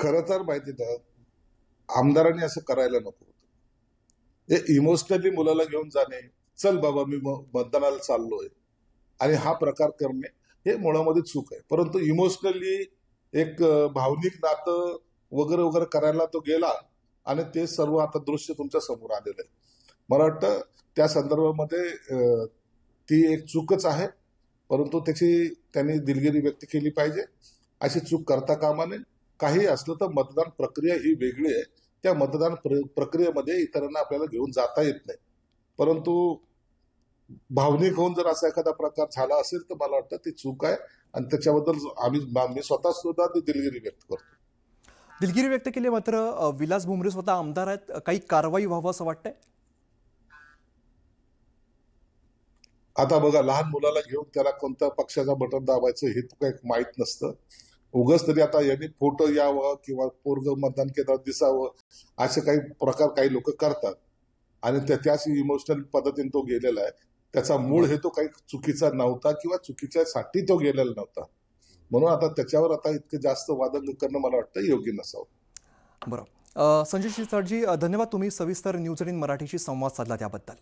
खरं तर माहिती ना, आमदारांनी असं करायला नको होतं. हे इमोशनली मुलाला घेऊन जाणे, चल बाबा मी मतदानाला चाललोय आणि हा प्रकार करणे हे मुळामध्ये चूक आहे. परंतु इमोशनली एक भावनिक नातं वगैरे वगैरे करायला तो गेला आणि ते सर्व आता दृश्य तुमच्या समोर आलेलं आहे. मला वाटतं त्या संदर्भामध्ये ती एक चूकच आहे. परंतु त्यांनी दिलगिरी व्यक्त केली पाहिजे. अशी चूक करता कामा नये. काही असलं तर मतदान प्रक्रिया ही वेगळी आहे. त्या मतदान प्रक्रियेमध्ये इतरांना आपल्याला घेऊन जाता येत नाही. परंतु भावनिक होऊन जर असा एखादा प्रकार झाला असेल तर मला वाटतं ती चूक आहे आणि त्याच्याबद्दल मी स्वतः सुद्धा ती दिलगिरी व्यक्त करतो. दिलगिरी व्यक्त केली, मात्र विलास भुमरे स्वतः आमदार आहेत. काही कारवाई व्हावं असं वाटतंय? आता बघा, लहान मुलाला घेऊन त्याला कोणत्या पक्षाचा बटन दाबायचं हे काही माहीत नसतं. उगाच तरी आता यांनी फोटो यावं किंवा पोरग मतदान केंद्रात दिसावं असे काही प्रकार काही लोक करतात आणि त्याच इमोशनल पद्धतीने तो गेलेला आहे. त्याचा मूळ हेतू काही चुकीचा नव्हता किंवा चुकीच्यासाठी तो गेलेला नव्हता. म्हणून आता त्याच्यावर आता इतकं जास्त वादंग करणं मला वाटतं योग्य नसावं. बरं. संजय शिरसाटजी, धन्यवाद. तुम्ही सविस्तर न्यूज 18 मराठीशी संवाद साधला त्याबद्दल.